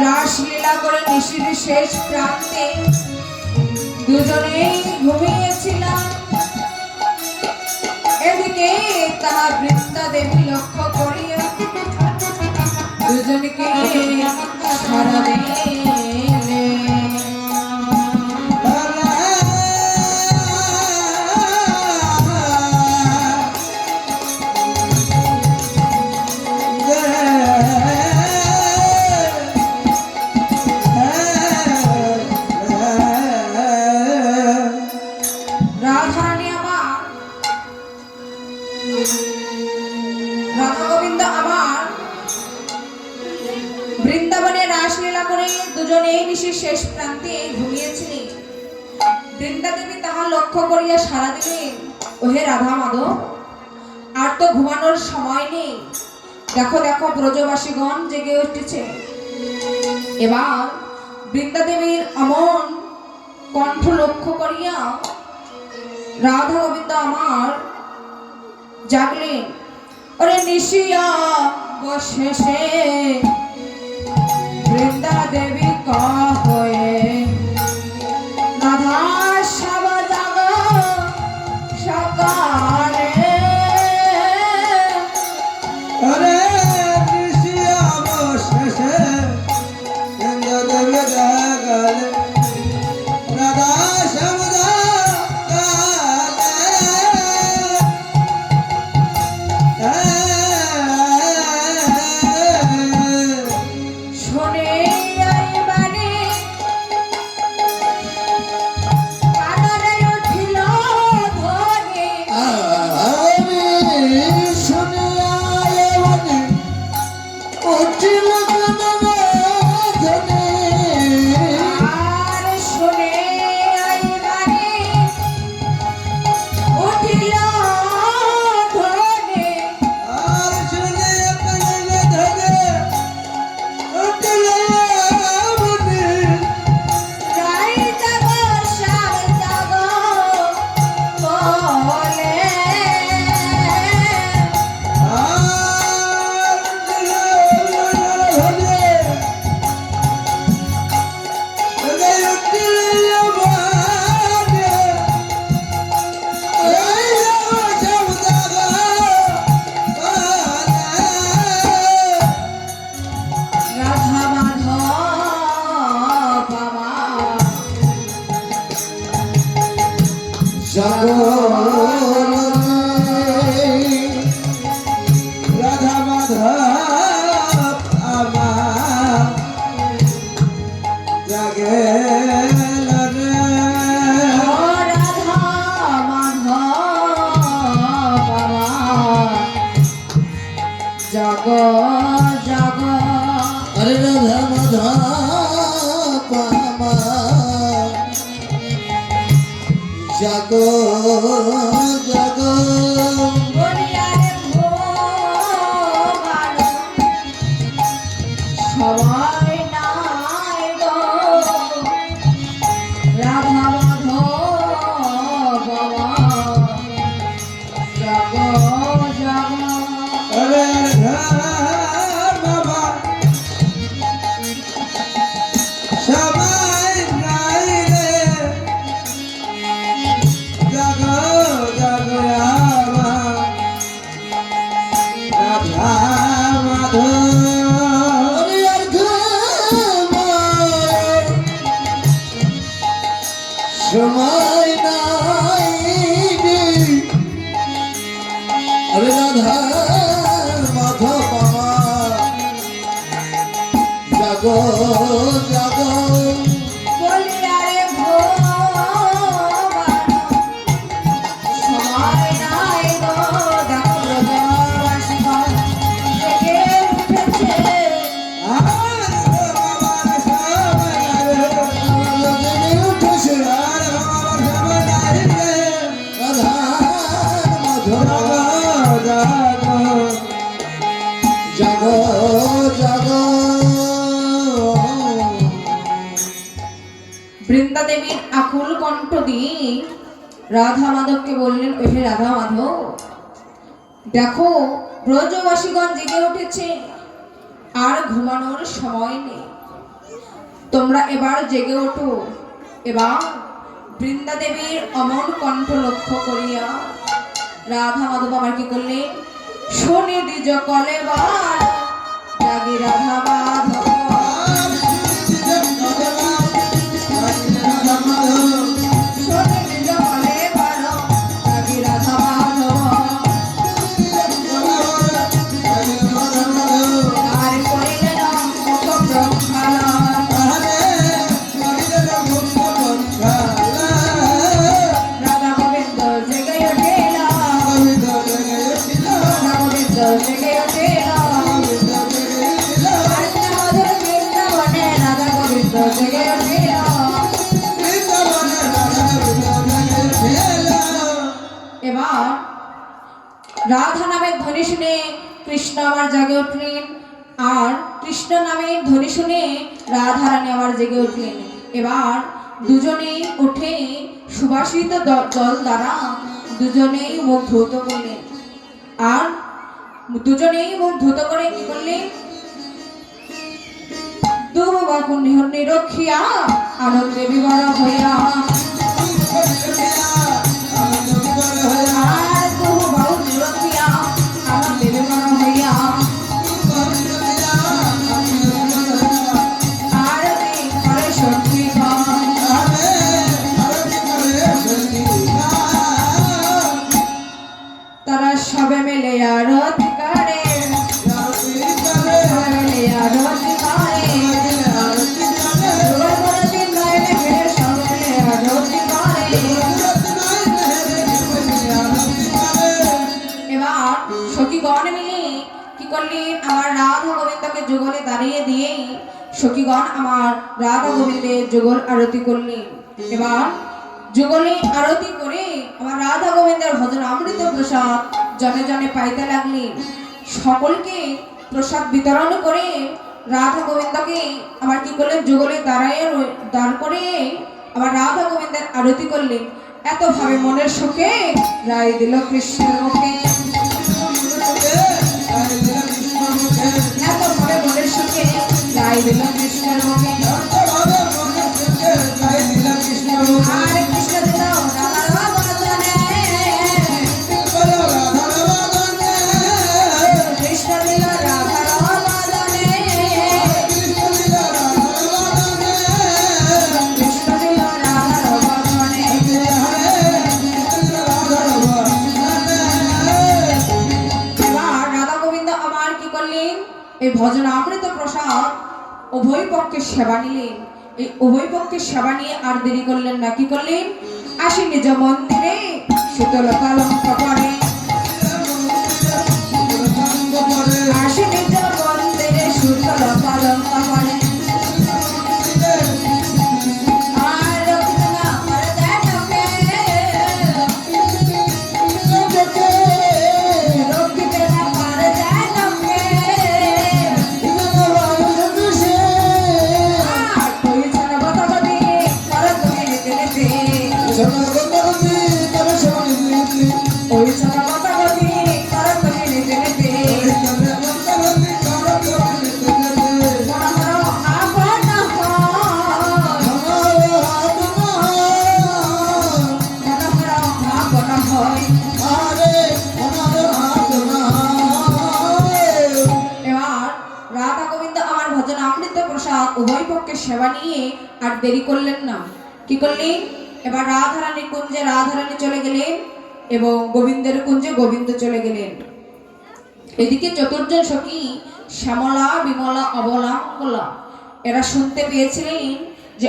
রাসলীলা করে নিশির শেষ প্রান্তে দুজনেই ঘুমিয়েছিলাম। এদিকে তাহা বৃন্দা দেবী লক্ষ্য করিয়া দুজনকে সারা দিলে। বৃন্দাবনে রাসলীলা করে দুজনেই নিশির শেষ প্রান্তে ঘুমিয়েছিলেন। বৃন্দা দেবী তাহা লক্ষ্য করিয়া সারা দিলেন, ওহে রাধা মাধব, আর তো ঘুমানোর সময় নেই। দেখো দেখো ব্রজবাসীগণ জেগে উঠেছে। এবার বৃন্দা দেবীর অমন কণ্ঠ লক্ষ্য করিয়া রাধা গোবিন্দ আমার জাগলেন। ওরে নিশিয়া বসেছে বৃন্দা দেবী কয়ে রাধা সব জাগ সকালে। আরে নিশিয়া বসেছে বৃন্দা দেবী জাগলে রাধা সব রাধা মাধব আমার জাগে রাধা মাধব জগ জগ। আরে রাধা মাধব আমার জাগো জাগো। সবাই নাই গো রাধা মাধব জগ জগ। আরে বাবা সবাই নাই রে জাগো জাগো আমার রাধা মাধব। সময় নাই আরে রাধা মাধব আমার জাগো জাগো। বলি আরে ভগবান সময় নাই গো দেখো ব্রজবাসীগণ জেগে উঠেছে। জাগো জাগো। বৃন্দা দেবীর আকুল কণ্ঠ দিয়ে রাধা মাধবকে বললেন, ওহে রাধা মাধব, দেখো ব্রজবাসীগণ জেগে উঠেছে, আর ঘুমানোর সময় নেই। তোমরা এবার জেগে ওঠো। এবার বৃন্দা দেবীর অমন কণ্ঠ লক্ষ্য করিয়া রাধা মাধব আমার কি করলেন, শোনে দ্বিজ কলে বার জাগি রাধা মাধব। শোনে দ্বিজ কলে বার জাগি রাধা মাধব। আর করিলেন মুখ প্রক্ষালন রাধা গোবিন্দ জেগে উঠিল। রাধা গোবিন্দ জেগে উঠিল। মধুর বৃন্দাবনে রাধা গোবিন্দ জেগে উঠিল। এবার রাধা নামের ধ্বনি শুনে কৃষ্ণ আমার জেগে উঠলেন, আর কৃষ্ণ নামের ধ্বনি শুনে রাধা রানী আমার জেগে উঠলেন। এবার দুজনেই উঠে সুবাসিত জল দ্বারা দুজনেই মুখ ধৌত করলেন, আর দুজনেই মুখ ধৌত করে কি করলেন, দুবাকুন নিরক্ষিয়া আনন্দে বিবর হইয়া। আর দুবাকুন নিরক্ষিয়া আনন্দে বিবর হইয়া। আরতি করে সঙ্গীগণ তারা সবে মিলে আরতি করে। সবে মিলে আরতি করে। দুর্গাবতী নয়নে ফিরে সবে মিলে আরতি করে। এবার সখীগণ মিলে কি করলেন, আমার রাধা গোবিন্দকে যুগলে দাঁড়িয়ে দিয়ে সখীগণ আমার রাধা গোবিন্দের যুগল আরতি করলেন। এবার যুগলে আরতি করে আমার রাধা গোবিন্দের ভজন অমৃত প্রসাদ জনে জনে পাইতে লাগলেন। সকলকে প্রসাদ বিতরণ করে রাধা গোবিন্দকে আমার কি করলেন, যুগলে দাঁড় করে আমার রাধা গোবিন্দের আরতি করলেন। এত ভাবে মনের সুখে রায় দিল কৃষ্ণের মুখে। এত ভাবে মনের সুখে রায় দিল কৃষ্ণের মুখে। আর কৃষ্ণ দিল রাধার বাদনে। কৃষ্ণ দিল রাধার বাদনে। কৃষ্ণ দিল রাধার বাদনে। এবার রাধা গোবিন্দ আমার কি করলেন, এই ভজন অমৃত প্রসাদ উভয় পক্ষে সেবা নিলেন। এই উভয় পক্ষে সেবা নিয়ে আর দেরি করলেন না, কি করলেন, আসি নিজ মন্দিরে শীতল কলঙ্ক পরে। আসি নিজ মন্দিরে শীতল কলঙ্ক পরে। আর রক্ষিত না করে দেয় তোকে। রক্ষিত না করে দেয় তোকে। আর তুই ছাড়া বতবতি করে তুমি নিতে নিতে। ওই ছাড়া বতবতি করে তুমি নিতে নিতে। মনোহর আপন হয়। মনোহর আপন হয়। এবার রাধা গোবিন্দ আমার ভজন অমৃত প্রসাদ উভয় পক্ষে সেবা নিয়ে আর দেরি করলেন না, কি করলেন, এবার রাধারানী কুঞ্জে রাধারানী চলে গেলেন এবং গোবিন্দের কুঞ্জে গোবিন্দ চলে গেলেন। এদিকে চতুর্জন সখী শ্যামলা বিমলা অবলা মঙ্গলা এরা শুনতে পেয়েছিলেন যে